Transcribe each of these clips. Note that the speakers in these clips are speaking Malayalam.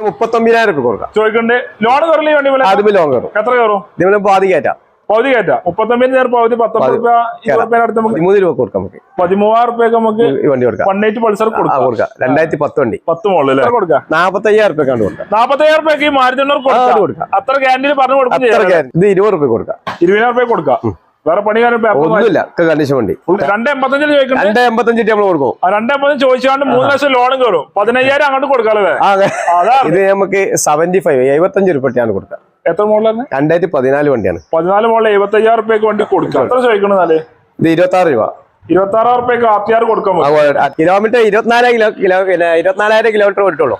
39,000 കൊടുക്കാം. ചോദിക്കണ്ടേ ലോൺ കയറില്ല വണ്ടി പോലെ അതും ലോൺ കയറും. എത്ര കയറും? ഇതിന് പാതി കയറ്റാം. പകുതി കയറ്റാം. 39,000 പകുതി 19 രൂപ 20 രൂപ അടുത്ത് നമുക്ക് 13 രൂപ കൊടുക്കാം. നമുക്ക് 13,000 രൂപയ്ക്ക് നമുക്ക് വണ്ടി കൊടുക്കാം. 180 പൾസർ കൊടുക്കാം. 2010 വണ്ടി 10 മുകളിൽ കൊടുക്കാം. 45,000 രൂപ കൊടുക്കാം. 45,000 രൂപയ്ക്ക് ഈ മാരുതി കൊടുക്കാം. അത്ര ഗ്യാരണ്ടി പറഞ്ഞു കൊടുക്കും. ഇത് 20 രൂപ കൊടുക്കാം. 20,000 രൂപ കൊടുക്കാം. വേറെ പണിക്കാരും ഒന്നുമില്ല. കണ്ടീഷൻ വണ്ടി 285 ചോദിക്കുന്നത്. 285 നമ്മൾ കൊടുക്കും. 285 ചോദിച്ചാണ്ട് 3 ലക്ഷം ലോണും കയറും. 15,000 അങ്ങോട്ട് കൊടുക്കാല്ലേ? ഇത് നമുക്ക് 75 രൂപയാണ് കൊടുക്കാം. എത്ര മോഡലാണ്? 2014 വണ്ടിയാണ്. 14 മോഡൽ 75,000 രൂപയ്ക്ക് വണ്ടി കൊടുക്കാം. എത്ര ചോദിക്കണത്? ഇത് 26 രൂപ. 26,000 രൂപയ്ക്ക് RTR കൊടുക്കാൻ kilometre 24,000 kilometre ഓടിട്ടുള്ളൂ.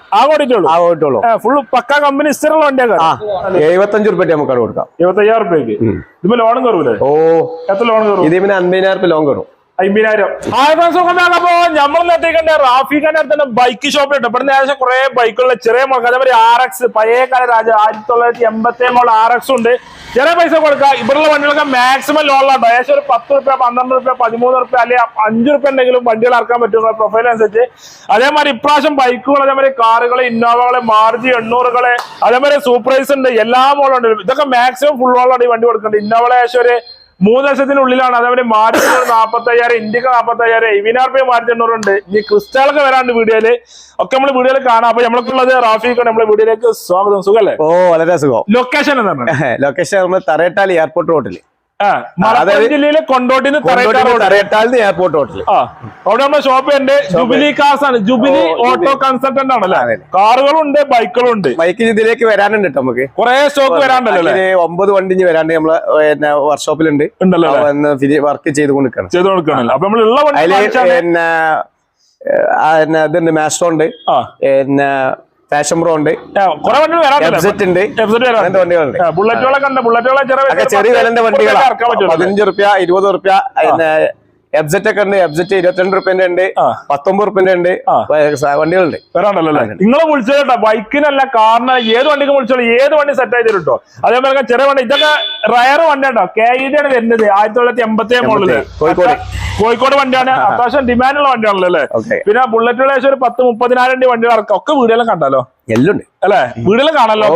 ഓടിട്ടുള്ളൂ. Full pucca company സ്ഥിരമുള്ള വണ്ടിയാണ്. 75 രൂപ നമുക്ക് കൊടുക്കാം. 75,000 രൂപയ്ക്ക് ഇതിപ്പോ ലോണും കയറൂലേ? എത്ര ലോൺ കയറും? ഇത് 50,000 രൂപ ലോൺ കയറും. 50,000. അപ്പൊ നമ്മളെത്തിക്കണ്ട റാഫിഖാന്റെ അടുത്ത് ബൈക്ക് ഷോപ്പിലുണ്ട്. ഇവിടെ ഏകദേശം കുറെ ബൈക്കുള്ള ചെറിയ മോൾക്ക് അതേപോലെ RX പഴയ കാല 1987 RX ഉണ്ട്. ചെറിയ പൈസ കൊടുക്കാം. ഇവിടെയുള്ള വണ്ടികൾക്ക് മാക്സിമം ലോണിലുണ്ട്. ഏകദേശം ഒരു 10 രൂപ 12 രൂപ 13 രൂപ അല്ലെങ്കിൽ 5 രൂപ ഉണ്ടെങ്കിലും വണ്ടികൾ ഇറക്കാൻ പറ്റും പ്രൊഫൈൽ അനുസരിച്ച്. അതേമാതിരി ഇപ്രാവശ്യം ബൈക്കുകൾ അതേമാതിരി കാറുകള് ഇന്നോവകള് മാരുതി 800 അതേമാതിരി സൂപ്പർവൈസ് ഉണ്ട്. എല്ലാ മോളുണ്ട്. ഇതൊക്കെ മാക്സിമം ഫുൾ ലോണിലാണ് ഈ വണ്ടി കൊടുക്കേണ്ടത്. ഇന്നോവ ഏകദേശം ഒരു 3 ലക്ഷത്തിനുള്ളിലാണ്. അതേപോലെ മാരുതി 45,000 ഇൻഡിക്ക 45,000 70,000 മാരുതി 800 ഉണ്ട്. ഇനി ക്രിസ്റ്റലൊക്കെ വരാണ്ട് വീഡിയോയില് ഒക്കെ നമ്മള് വീഡിയോയിൽ കാണാം. അപ്പൊ നമ്മൾക്കുള്ളത് റാഫിഖാണ്. നമ്മളെ വീഡിയോയിലേക്ക് സ്വാഗതം. സുഖല്ലേ? വളരെ സുഖം. ലൊക്കേഷൻ എന്താണ്? ലൊക്കേഷൻ നമ്മൾ തറേട്ടാൽ എയർപോർട്ട് റോഡില്. മലപ്പുറം ജില്ലയിലെ കൊണ്ടോട്ടിന്ന് തറേട്ടാൽ എയർപോർട്ട് റോഡില്. അവിടെ നമ്മുടെ ഷോപ്പ് ഉണ്ട്. ജുബിലി കാർസ് ആണ്. ജുബിലി ഓട്ടോ കൺസൾട്ടന്റ് ആണല്ലേ? കാറുകളുണ്ട് ബൈക്കുകളും ഉണ്ട്. ബൈക്കിന് ഇതിലേക്ക് വരാനുണ്ട്. നമുക്ക് കുറെ സ്റ്റോക്ക് വരാണ്ടല്ലോ. 9 വണ്ടി വരാണ്ട് നമ്മളെ വർക്ക്ഷോപ്പിലുണ്ട്. വർക്ക് ചെയ്തുകൊണ്ടിരിക്കണം. അപ്പൊ നമ്മളുള്ള ഇതുണ്ട്. മാസ്റ്റർ ഉണ്ട്. ഫാഷൻ പ്രോ ഉണ്ട്. ചെറിയ വിലന്റെ വണ്ടികളാണ്. 15 രൂപ 20 രൂപ. എബ്സെറ്റ് ഒക്കെ ഉണ്ട്. എബ്സെറ്റ് 22 രൂപന്റെ ഉണ്ട്. 19 രൂപന്റെ ഉണ്ട്. വണ്ടികളുണ്ട്. നിങ്ങളെ വിളിച്ചോട്ടോ. ബൈക്കിനല്ല കാറിന് ഏത് വണ്ടിക്ക് വിളിച്ചോളൂ. ഏത് വണ്ടി സെറ്റ് ആയി തരും കേട്ടോ. അതേപോലെ ചെറിയ വണ്ടി ഇതൊക്കെ റയർ വണ്ടിയാട്ടോ. KED ആണ് വരുന്നത്. 1987 മോഡല് കോഴിക്കോട് വണ്ടിയാണ്. അത്യാവശ്യം ഡിമാൻഡുള്ള വണ്ടിയാണല്ലോ അല്ലേ? പിന്നെ ബുള്ളറ്റുകൾ ഏകദേശം ഒരു 10-30,000 വണ്ടികൾ ഇറക്കാം. ഒക്കെ വീഡിയോയിലും കണ്ടാലോ? എല്ലാം ഉണ്ട് അല്ലെ? വീഡിയോയിലും കാണാലോ.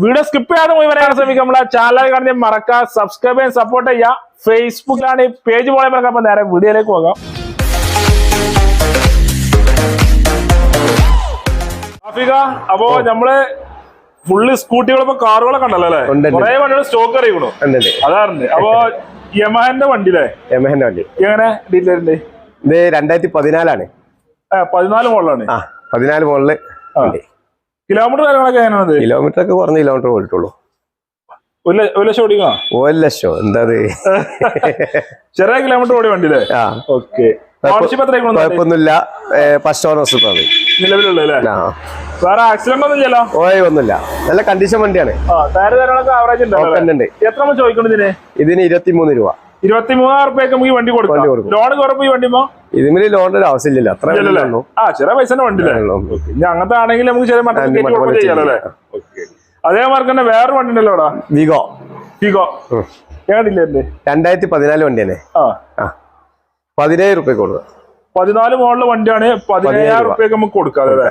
വീഡിയോ സ്കിപ്പ് ചെയ്യാതെ പോയി വരാൻ ശ്രമിക്കാം. നമ്മളെ ചാനൽ കാണുന്ന മറക്കുക, സബ്സ്ക്രൈബ് ചെയ്യാൻ സപ്പോർട്ട് ചെയ്യാം. ഫേസ്ബുക്കിലാണ് ഈ പേജ് പോലെ മറക്കാം. അപ്പൊ നേരെ വീഡിയോയിലേക്ക് പോകാം. റാഫിഖ, അപ്പോ നമ്മള് ഫുള്ള് സ്കൂട്ടികളിപ്പോ കാറുകളൊക്കെ ഉണ്ടല്ലോ അല്ലെ? കുറെ വണ്ടികൾ സ്റ്റോക്ക് അറിയിക്കണോ? അതാറുണ്ട്. അപ്പൊ യമഹന്റെ വണ്ടിയില്ലേ? യമഹന്റെ വണ്ടി എങ്ങനെ ഡീറ്റെയിലുണ്ട്? ഇത് 2014 14 മോഡലാണ്. 14 മോഡല്. കിലോമീറ്റർ കാര്യങ്ങളൊക്കെ എങ്ങനെയാണ്? കിലോമീറ്റർ ഒക്കെ കുറഞ്ഞ കിലോമീറ്റർ ഓടിട്ടുള്ളൂ. 1 ലക്ഷം ഓടിക്കാ? 1 ലക്ഷം എന്താ ചെറിയ കിലോമീറ്റർ ഓടി വണ്ടിയില്ലേ? ഓക്കെ. കുഴപ്പമൊന്നുമില്ല. ഫസ്റ്റ് ഓണർഷിപ്പ് നിലവിലുള്ള വേറെ ആക്സിഡന്റ് ഒന്നും ഇല്ലല്ലോ? ഒന്നുമില്ല. നല്ല കണ്ടീഷൻ വണ്ടിയാണ്. ടയർ കാര്യങ്ങളൊക്കെ ആവറേജ് ഉണ്ട്. എത്ര ചോദിക്കണതിന്? ഇതിന് 23 രൂപ. 23,000 രൂപയ്ക്ക് നമുക്ക് ഈ വണ്ടി കൊടുക്കും. ലോൺ കുറപ്പ് ഈ വണ്ടിമോ? ഇതിന് ലോണിന്റെ ആവശ്യമില്ല. അത്ര ചെറിയ പൈസന്റെ വണ്ടിയില്ലേ? ഇനി അങ്ങനത്തെ ആണെങ്കിൽ നമുക്ക് ചെറിയ ചെയ്യാലോ അല്ലേ? അതേമാതിരി തന്നെ വേറെ വണ്ടി ഉണ്ടല്ലോ ഇവിടെ. വിഗോ കേട്ടില്ലേ? 2014 വണ്ടിയാണ്. 17,000 രൂപ കൊടുക്കുക. 14 മോഡല് വണ്ടിയാണ്. 17,000 രൂപയ്ക്ക് നമുക്ക് കൊടുക്കാം അല്ലേ?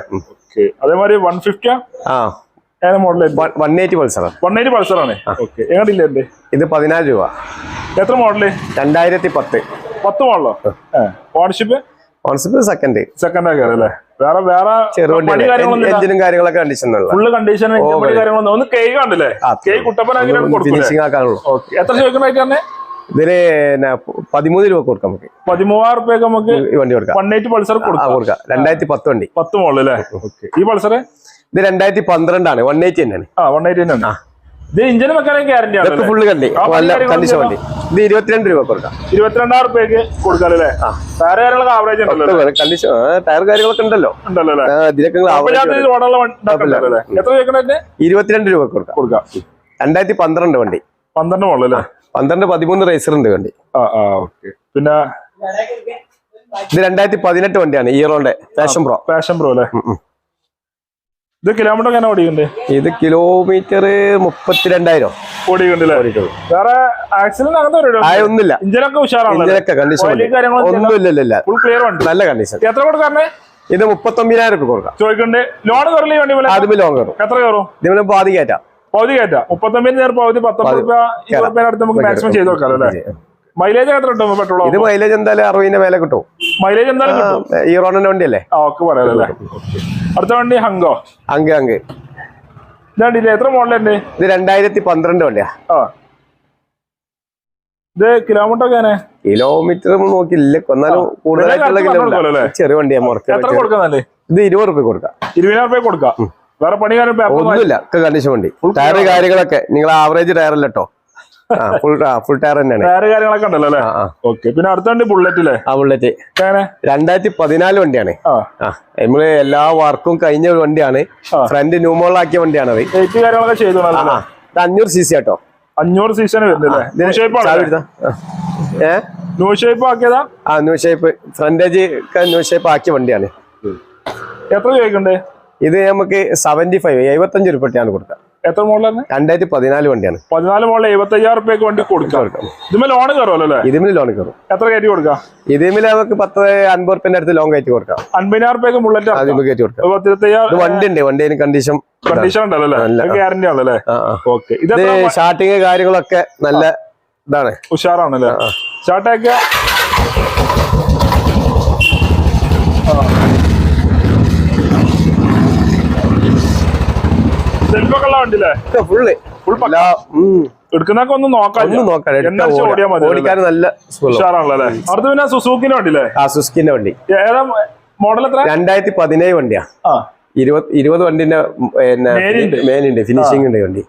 അതേമാതിരി 150 മോഡൽ 180 പൾസർ. 180 പൾസറാണ്. എങ്ങനെയില്ലേ? ഇത് 14 രൂപ. എത്ര മോഡല്? 2010. 10 മോഡലോ? ഓണർഷിപ്പ് സെക്കൻഡ് അല്ലേ? വേറെ എഞ്ചിനും കാര്യങ്ങളൊക്കെ ഫുള്ള് കണ്ടീഷൻ കാര്യങ്ങളൊന്നും ഒന്ന് കേക്ക് കണ്ടില്ലേ? കേക്ക് കുട്ടപ്പനാക്കാനുള്ളൂ. എത്ര ചോദിക്കുന്ന? ഇതിന് 13 രൂപ കൊടുക്കാം. നമുക്ക് 13,000 രൂപയ്ക്ക് നമുക്ക് വണ്ടി കൊടുക്കാം. 180 പൾസർ കൊടുക്കാം. 2010 വണ്ടി. 10 മോഡൽ അല്ലേ? ഈ പൾസർ ഇത് 2012 ആണ്. 180 തന്നെയാണ്. 180 തന്നെയാണ്. ഇത് ഇഞ്ചിന് വെക്കാനും ഗ്യാരണ്ടി ആണ്. ഫുള്ള് കണ്ടീഷൻ വണ്ടി. ഇത് 22 രൂപ കൊടുക്കാം. 22,000 രൂപയ്ക്ക് കൊടുക്കാം അല്ലേ? ടയർ കാര്യങ്ങളൊക്കെ ആവറേജ് ഉണ്ടല്ലോ. കണ്ടീഷൻ ടയർ കാര്യങ്ങളൊക്കെ ഉണ്ടല്ലോ. എത്ര ചോദിക്കണേ? 22 രൂപ കൊടുക്കാം. 2012 വണ്ടി. 12 മോഡൽ അല്ലേ? 13 റേസർ ഉണ്ട് വണ്ടി. പിന്നെ ഇത് 2018 വണ്ടിയാണ്. ഹീറോന്റെ പാഷൻ പ്രോ അല്ലേ? ഇത് കിലോമീറ്റർ എങ്ങനെ ഓടിക്കണ്ടേ? ഇത് കിലോമീറ്റർ 32,000 ഓടിക്കണ്ടല്ലേ? വേറെ ആക്സിഡന്റ് അങ്ങനത്തെ ഒന്നുമില്ല. ഇഞ്ചിനൊക്കെ ഉഷാറാണ്. കണ്ടീഷൻ ഒന്നുമില്ല. ഫുൾ ക്ലിയർ വണ്ടി. നല്ല കണ്ടീഷൻ. എത്ര കൊടുക്കാറേ? ഇത് 39,000 രൂപ കൊടുക്കാം. ചോദിക്കണ്ടേ ലോൺ കയറില്ല വണ്ടി പോലെ അതിന് ലോൺ കയറും. എത്ര കയറും? ഇതിന് പാതി കയറ്റാം. പകുതി കയറ്റാം. 39,000 പകുതി 19 രൂപ 20 രൂപ അടുത്ത് നമുക്ക് മാക്സിമം ചെയ്ത് നോക്കാം അല്ലേ? മൈലേജ് എത്ര കിട്ടും പെട്രോൾ? ഇത് മൈലേജ് എന്തായാലും 60 മേലെ കിട്ടും. മൈലേജ് എന്തായാലും കിട്ടും. ഹീറോണിന്റെ വണ്ടിയല്ലേ? ഓക്കെ പറയാല്ലേ. അടുത്ത വണ്ടി ഹങ്കോ. ഹങ്ക് ഇതാണ്ടില്ലേ എത്ര മോഡലുണ്ട്? ഇത് 2012 വണ്ടിയാ. ഇത് കിലോമീറ്റർ ഒക്കെ കിലോമീറ്റർ നോക്കില്ല, എന്നാലും കൂടുതലായിട്ടുള്ള ചെറിയ വണ്ടിയാ. എത്ര കൊടുക്കാന്നല്ലേ? ഇത് 20 രൂപ കൊടുക്കാം. 20,000 രൂപ കൊടുക്കാം. വേറെ പണി ഒന്നുമില്ല, കണ്ടീഷൻ വണ്ടി. ടയർ കാര്യങ്ങളൊക്കെ നിങ്ങൾ ആവറേജ് ടയർ അല്ല കേട്ടോ, ഫുൾ ടയർ തന്നെയാണ്. ടയർ കാര്യങ്ങളൊക്കെ ഉണ്ടല്ലോ അല്ലേ? ഓക്കെ. പിന്നെ അടുത്ത വണ്ടി ബുള്ളറ്റില്ലേ? ആ ബുള്ളറ്റ് 2014 വണ്ടിയാണ്. നമ്മള് എല്ലാ വർക്കും കഴിഞ്ഞ ഒരു വണ്ടിയാണ്. ഫ്രണ്ട് ന്യൂ മോഡലാക്കിയ വണ്ടിയാണ്. അത് കാര്യങ്ങളൊക്കെ ചെയ്തു. 500 cc ആട്ടോ. 500 cc ന്യൂ ഷേപ്പ് ആക്കിയതാ? ആ new shape frontage new shape ആക്കിയ വണ്ടിയാണ്. എത്ര ചോദിക്കണ്ടേ? ഇത് നമുക്ക് 75 രൂപയാണ് കൊടുക്കാം. എത്ര മോഡലാണ്? 2014 വണ്ടിയാണ്. 14 മോഡൽ 75,000 രൂപയ്ക്ക് വണ്ടി കൊടുക്കാം. ഇതിന് ലോൺ കയറുമല്ലോ അല്ലേ? ഇതിന് ലോൺ കയറും. എത്ര കയറ്റി കൊടുക്കാം? ഇതിന് നമുക്ക് 10-50 റുപ്യന്റെ അടുത്ത് ലോൺ കയറ്റി കൊടുക്കാം. 50,000 രൂപയ്ക്ക് ബുള്ളറ്റ് കയറ്റി കൊടുക്കാം. 25,000 വണ്ടി ഉണ്ട്. വണ്ടിന് കണ്ടീഷൻ ഉണ്ടല്ലോ, ഗ്യാരണ്ടി ആണല്ലേ? ഓക്കെ. ഇത് സ്റ്റാർട്ടിങ് കാര്യങ്ങളൊക്കെ നല്ല ഇതാണ്, ഉഷാറാണല്ലേ? സ്റ്റാർട്ടൊക്കെ സെൽഫൊക്കെ ഉള്ള വണ്ടിയില്ലേ? എടുക്കുന്നൊക്കെ ഒന്ന് നോക്കാം. ഓടിക്കാൻ നല്ല ഉഷാറാണല്ലേ? അടുത്ത് പിന്നെ സുസുക്കിന്റെ വണ്ടിയില്ലേ? ആ സുസുക്കിന്റെ വണ്ടി. ഏതാ മോഡൽ? എത്ര? 2017 വണ്ടിയാ. 20 വണ്ടിന്റെ മേനുണ്ട്, ഫിനിഷിംഗ് ഉണ്ട് വണ്ടി.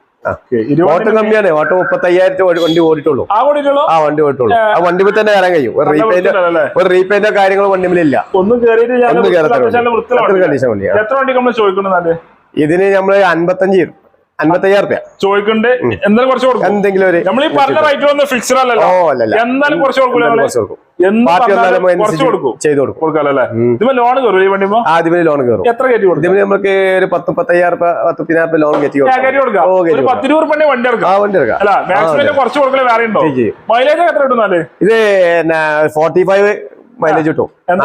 ഓട്ടം കമ്മിയാണ്. ഓട്ടം 35,000 വണ്ടി ഓടിട്ടുള്ളൂ. ആ വണ്ടി ഓടിട്ടുള്ളൂ. ആ വണ്ടി തന്നെ കയറാൻ കഴിയും. ഒരു റീപെയിന്റോ കാര്യങ്ങളോ വണ്ടിമില്ല. ഒന്നും കണ്ടീഷൻ വണ്ടിയാണ്. എത്ര വണ്ടി നമ്മൾ ചോദിക്കുന്നത്? ഇതിന് നമ്മള് 55,000 രൂപ ചോദിക്കണ്ട്. എന്തായാലും കുറച്ച് കൊടുക്കും. എന്തെങ്കിലും ഒരു നമ്മൾ ഈ പറഞ്ഞ റേറ്റ് ഒന്നും ഫിക്സഡ് അല്ലല്ലോ. എന്തായാലും കുറച്ച് കൊടുക്കും. ചെയ്ത് കൊടുക്കും. ലോൺ കയറും ഈ വണ്ടി? ആദ്യമേ ലോൺ കയറും. എത്ര കയറ്റി കൊടുക്കും? ഇതിന് നമുക്ക് ഒരു 10-15,000 രൂപ 10-15,000 ലോൺ കയറ്റി കൊടുക്കാം. 10-20 രൂപ വണ്ടി എടുക്കാം. വണ്ടി എടുക്കാം. അല്ല മാക്സിമം കുറച്ച് കൊടുക്കലേ വേറെ ഉണ്ടോ? മൈലേജ് എത്ര കിട്ടുന്നാല്? ഇത് 45 മൈലേജ് കിട്ടും. 45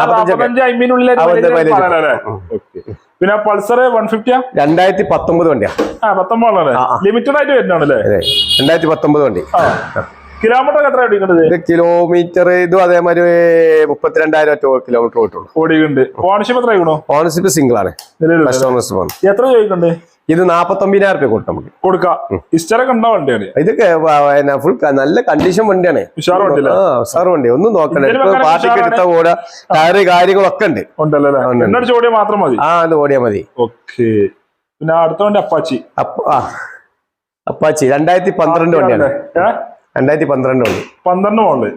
പിന്നെ പൾസർ 150 2019 വണ്ടിയാ. 19 ലിമിറ്റഡ് ആയിട്ട് വരുന്നതാണല്ലേ? 2019 വണ്ടി. കിലോമീറ്റർ എത്ര ഓടിക്കുന്നത്? കിലോമീറ്റർ ഇതും അതേമാതിരി 32,000 കിലോമീറ്റർ ഓടിട്ടുള്ളൂ. ഓടിക്കുന്നുണ്ട്. ഓണർഷിപ്പ് എത്ര ആയിക്കണോ? ഓണർഷിപ്പ് സിംഗിൾ ആണ്. എത്ര ചോദിക്കണ്ടേ? ഇത് 49,000 രൂപ കൊടുക്കാം. നമുക്ക് കൊടുക്കാം. ഹിസ്റ്ററൊക്കെ ഉണ്ടോ വണ്ടിയാണ്? ഇതൊക്കെ ഫുൾ നല്ല കണ്ടീഷൻ വണ്ടിയാണ്. ഉഷാർ വണ്ടി. ഒന്നും നോക്കണ്ട. പാർട്ടിക്ക് എടുത്ത ഓടാ ടയറ് കാര്യങ്ങളൊക്കെ ഉണ്ട്. മാത്രം മതി. അത് ഓടിയാ മതി. ഓക്കെ. പിന്നെ അടുത്ത വണ്ടി അപ്പാച്ചി. അപ്പാച്ചി 2012 വണ്ടിയാണ്. 2012 വണ്ടി. 12 മോഡല്.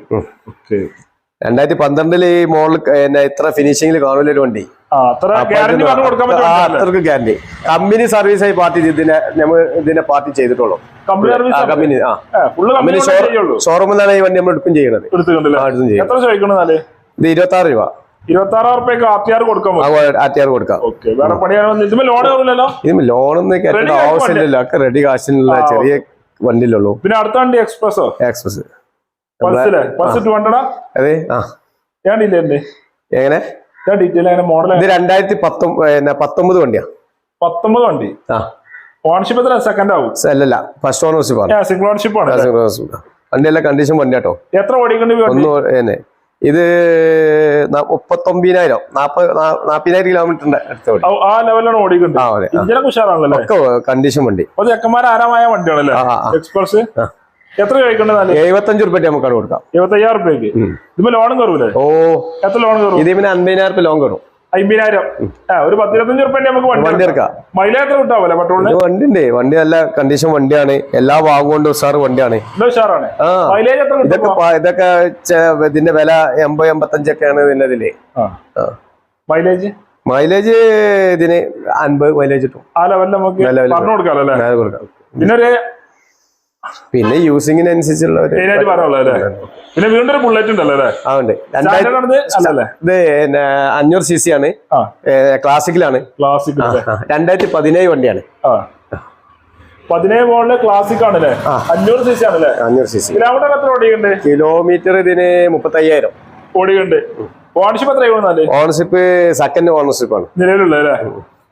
2012 ഈ മോഡൽ ഇത്ര ഫിനിഷിംഗിൽ കാണൂല ഒരു വണ്ടി. അത്രക്ക് ഗ്യാരണ്ടി. കമ്പനി സർവീസ് ആയി പാർട്ടി ഇതിനെ പാർട്ടി ചെയ്തിട്ടുള്ളൂ. കമ്പനി ഷോറൂമിൽ നിന്നാണ് ഈ വണ്ടി നമ്മൾ എടുക്കും ചെയ്യണത്. ഇത് 26 രൂപ. 26,000 രൂപയ്ക്ക് ആർടിആർ കൊടുക്കാം. ഇതിന് ലോണൊന്നും കേട്ട ആവശ്യമില്ല. ഒക്കെ റെഡി കാശിനുള്ള ചെറിയ വണ്ടിയിലുള്ളൂ. പിന്നെ അടുത്ത വണ്ടി എക്സ്പ്രസ്. അതെ. എങ്ങനെ? ഇത് 2019 വണ്ടിയാ. 19 വണ്ടി. ഓണർഷിപ്പ് എത്ര? സെക്കൻഡ് ആവും? അല്ലല്ല, ഫസ്റ്റ് ഓണർഷിപ്പ് ആണ്. സിംഗിൾ ഓണർഷിപ്പ് ആണ്. വണ്ടിയെല്ലാം കണ്ടീഷൻ വണ്ടിയാട്ടോ. എത്ര ഓടിക്കണ്ടി? ഇത് 39,000 40,000 കിലോമീറ്ററിന്റെ അടുത്ത് ആ ലെവലാണ് ഓടിക്കുന്നത്. കണ്ടീഷൻ വണ്ടി. ആരാമായ വണ്ടിയാണല്ലേ എക്സ്പ്രസ്? എത്ര ചോദിക്കണ്ടേ? 75 രൂപ നമുക്കാണ് കൊടുക്കാം. 75,000 രൂപയ്ക്ക്. ഇതിന് ലോൺ കയറൂലേ? ഓ, എത്ര ലോൺ കയറും? ഇതിന് 50,000 രൂപ ലോൺ കയറും. 50,000. ഒരു 10-25 രൂപ നമുക്ക് വണ്ടി എടുക്കാം. മൈലേജ് എത്ര കിട്ടാവല്ലേ പെട്രോളിന്? വണ്ടി ഉണ്ട്. വണ്ടി നല്ല കണ്ടീഷൻ വണ്ടിയാണ്. എല്ലാ ഭാഗം കൊണ്ട് ഉഷാർ വണ്ടിയാണ്. ഇതൊക്കെ ഇതിന്റെ വില 80-85 ഒക്കെയാണ് ഇതിന്റെ ഇതില്. മൈലേജ് ഇതിന് 50 മൈലേജ് കിട്ടും. ആ ലെവലിൽ നമുക്ക് കൊടുക്കാം. പിന്നെ യൂസിങ്ങിനനുസരിച്ചുള്ള പിന്നെ വീണ്ടും ബുള്ളറ്റ് ഉണ്ടല്ലോ? ഇത് 500 cc ആണ്. ക്ലാസിക്കലാണ്. 2017 വണ്ടിയാണ്. 17 മോഡല് ക്ലാസിക് ആണല്ലേ? 500 cc ആണല്ലേ? 500 cc. കിലോമീറ്റർ എത്ര ഓടിക്കുന്നുണ്ട്? കിലോമീറ്റർ ഇതിന് 35,000 ഓടിക്കുന്നുണ്ട്. ഓണർഷിപ്പ് എത്ര? ഓണർഷിപ്പ് സെക്കൻഡ് ഓണർഷിപ്പ് ആണ് നിലവിലുള്ളത്.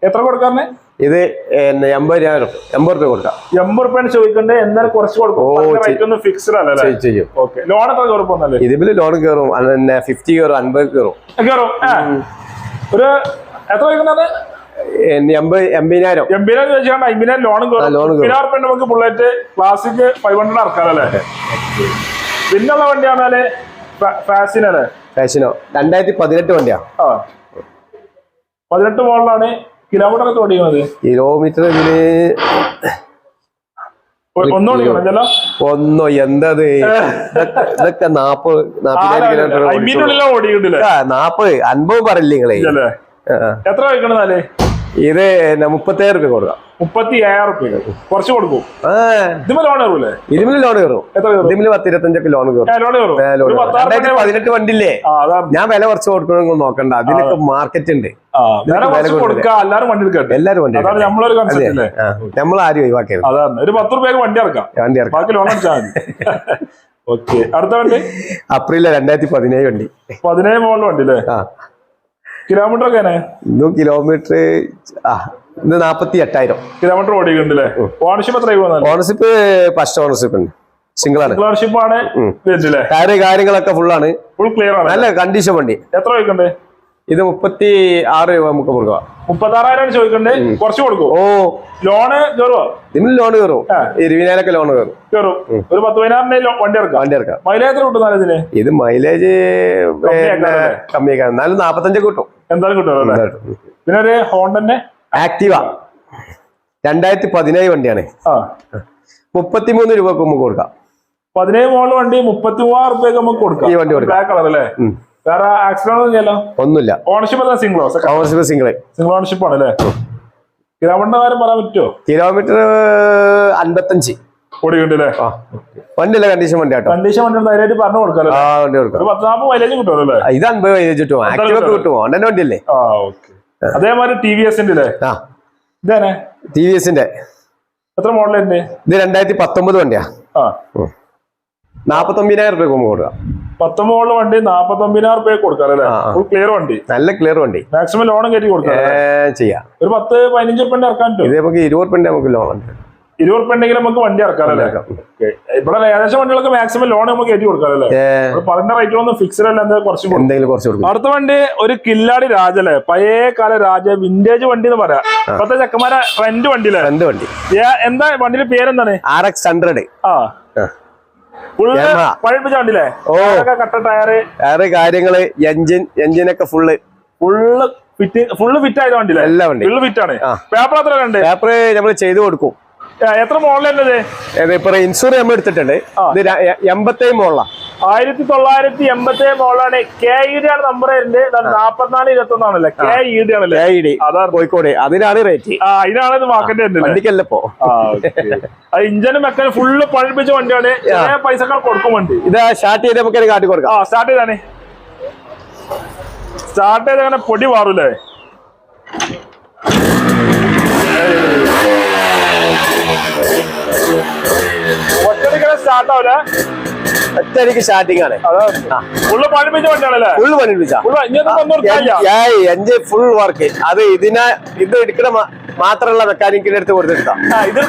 എത്ര കൊടുക്കാറിന്? ഇത് 80,000 80 രൂപ കൊടുക്കാം. 80 രൂപയാണ് ചോദിക്കണ്ടേ? എന്നാലും കുറച്ച് കൊടുക്കും. ഫിക്സ്ഡ് അല്ലേ? ചെയ്യും. ലോൺ എത്ര കയറും? ഇതില് ലോൺ കയറും 50 കയറും 50 കയറും. ഒരു എത്ര ചോദിക്കുന്നത്? 80,000 ചോദിച്ചാൽ 50,000 ലോൺ കയറും. 50,000 നമുക്ക് ബുള്ളറ്റ് ക്ലാസിക് 500 ഇറക്കാറല്ലേ? പിന്നുള്ള വണ്ടിയാണല്ലേ ഫാസിനല്ലേ? ഫാസിനോ 2018 വണ്ടിയാ. 18 മോഡലാണ്. കിലോമീറ്റർ ഒക്കെ ഓടിക്കുന്നത്? കിലോമീറ്റർ ഇതിന് ഒന്നോ എന്തത് ഇതൊക്കെ 40,000 കിലോമീറ്റർ 40-50 പറയില്ലേ നിങ്ങളെ? എത്ര വയ്ക്കണേ? ഇത് 30,000 രൂപ കൊടുക്കാം. 30,000 രൂപ കുറച്ച് കൊടുക്കും. ഇതിന് ലോൺ കയറൂലേ? ഇതിന് ലോൺ കയറും. ഇതിന് 10-25 ലോൺ കയറും. 2018 വണ്ടില്ലേ? ഞാൻ വില കുറച്ച് കൊടുക്കണമെങ്കിൽ നോക്കണ്ട, അതിനൊക്കെ മാർക്കറ്റ് ഉണ്ട്. എല്ലാരും വണ്ടി നമ്മളാരും ഒഴിവാക്കിയത്. ഒരു 10 രൂപ വണ്ടി ഇറക്കാം. അടുത്ത വണ്ടി അപ്രിൽ 2017 വണ്ടി. 17 മോഡൽ വണ്ടി അല്ലേ? കിലോമീറ്റർ ഒക്കെ ഇതും കിലോമീറ്റർ ഇത് 48,000 കിലോമീറ്റർ ഓടിക്കുന്നുണ്ടല്ലേ? ഓണർഷിപ്പ് എത്ര? ഓണർഷിപ്പ് ഫസ്റ്റ് ഓണർഷിപ്പ് ഉണ്ട്. സിംഗിൾ ആണ്. ടയറ് കാര്യങ്ങളൊക്കെ ഫുൾ ആണ്. ഫുൾ ക്ലിയർ ആണ്. നല്ല കണ്ടീഷൻ വണ്ടി. എത്ര ചോദിക്കണ്ടേ? ഇത് 36 രൂപ നമുക്ക് കൊടുക്കാം. 36,000 ചോദിക്കണ്ടേ? കുറച്ച് കൊടുക്കും. ലോണ് കയറുമോ? ഇതിന് ലോൺ കയറും. 20,000 ലോൺ കയറും. ഒരു 10-15 വണ്ടി ഇറക്കാം. മൈലേജ് എത്ര കിട്ടും ഇതിന്? ഇത് മൈലേജ് കമ്മിയാക്കാം, എന്നാലും 45 കിട്ടും. എന്തായാലും കിട്ടും. പിന്നെ ഒരു ഹോണ്ടന്റെ ആക്ടിവ 2017 വണ്ടിയാണ്. 33 രൂപക്ക് നമുക്ക് കൊടുക്കാം. 17 മോഡൽ വണ്ടി 33,000 രൂപയ്ക്ക് നമുക്ക് കൊടുക്കാം. ഈ വണ്ടി കൊടുക്കാം. കളർ അല്ലേ? വേറെ ആക്സിഡന്റ് ഒന്നുമില്ല. ഓണർഷിപ്പ് സിംഗിൾ ഓണർഷിപ്പ് ആണ് അല്ലേ? കിലോമീറ്ററിന്റെ കാര്യം പറയാൻ പറ്റുമോ? കിലോമീറ്റർ 55 ഓടിക്കണ്ടല്ലേ? വണ്ടിയല്ല കണ്ടീഷൻ വണ്ടി ആട്ടോ. കണ്ടീഷൻ വണ്ടി ധൈര്യമായിട്ട് പറഞ്ഞു കൊടുക്കാം. വണ്ടി കൊടുക്കാം. 10-40 മൈലേജ് കിട്ടുമല്ലോ? ഇത് 50 മൈലേജ് കിട്ടുമോ? ആക്റ്റീവൊക്കെ കിട്ടുമോ? ഓണ്ടന്റെ വണ്ടിയല്ലേ? അതേമാതിരി TVS ഇതേ TVS എത്ര മോഡലുണ്ട്? ഇത് 2019 വണ്ടിയാ. 49,000 രൂപ കൊടുക്കാം. 19 മോഡൽ വണ്ടി 49,000 രൂപ കൊടുക്കാം അല്ലേ? ഫുൾ ക്ലിയർ വണ്ടി. നല്ല ക്ലിയർ വണ്ടി. മാക്സിമം ലോണും കയറ്റി കൊടുക്കാം. ചെയ്യാം. ഒരു 10-15 രൂപ ഇറക്കാൻ പറ്റും. ഇത് നമുക്ക് 20 രൂപ നമുക്ക് ലോൺ ഉണ്ട്. 20 രൂപ ഉണ്ടെങ്കിൽ നമുക്ക് വണ്ടി ഇറക്കാറല്ലേ? ഇവിടെ ഏകദേശം വണ്ടികളൊക്കെ മാക്സിമം ലോൺ നമുക്ക് കയറ്റി കൊടുക്കാറല്ലേ? പറഞ്ഞ റേറ്റ് ഒന്നും ഫിക്സ്ഡ് അല്ല, എന്തെങ്കിലും കുറച്ച് കൊടുക്കും. അടുത്ത വണ്ടി ഒരു കില്ലാടി രാജ അല്ലേ? പഴയ കാല രാജ വിന്റേജ് വണ്ടി എന്ന് പറയാം. ഇപ്പത്തെ ചെക്കന്മാരെ റെന്റ് വണ്ടി അല്ലേ? റെന്റ് വണ്ടി. എന്താ വണ്ടിയുടെ പേരെന്താണ്? RX 100. പഴപ്പിച്ച വണ്ടിയില്ലേ? കട്ട ടയറ് കാര്യങ്ങള് എഞ്ചിനൊക്കെ ഫുള്ള് ഫിറ്റ് ആയത് വണ്ടിയില്ലേ? എല്ലാ വണ്ടി ഫുള്ള് ഫിറ്റ് ആണ്. പേപ്പർ എത്ര ഉണ്ട്? പേപ്പർ നമ്മൾ ചെയ്ത് കൊടുക്കും. എത്ര മോഡലല്ലേ? ഇപ്പൊ ഇൻഷൂർ നമ്മൾ എടുത്തിട്ടുണ്ട്. ഇത് 87 മോഡലാണ്. 1987 മോഡലാണ്. KED ആണ് നമ്പർ വരുന്നത്. 4421 ആണല്ലേ? KED ആണല്ലേ? അതാണ് കോഴിക്കോട്. അതിനാണ് റേറ്റ്. ഇതിനാണ് ഇത് മാർക്കറ്റ് വരുന്നത്. വണ്ടിക്കല്ല ഇപ്പൊ ഇഞ്ചനും മെക്കാനും ഫുള്ള് പഴിപ്പിച്ച വണ്ടിയാണ്. പൈസ കൊടുക്കും വണ്ടി. ഇത് സ്റ്റാർട്ട് ചെയ്ത് നമുക്ക് കാട്ടി കൊടുക്കാം. സ്റ്റാർട്ട് ചെയ്താണ്. സ്റ്റാർട്ട് ചെയ്ത് അങ്ങനെ പൊടി മാറൂലേ? ഒറ്റടിക്ക് സ്റ്റാർട്ട് ആവൂല. ഒറ്റടിക്ക് സ്റ്റാർട്ടിംഗ് ആണ്. ഫുള്ള് പണിപ്പിച്ച വണ്ടിയാണല്ലേ? ഫുള്ള് പണിപ്പിച്ച ഫുൾ വർക്ക്. അത് ഇത് എടുക്കണ മാത്രമുള്ള മെക്കാനിക്കിന്റെ അടുത്ത് കൊടുത്തിട്ടാ. ഇത്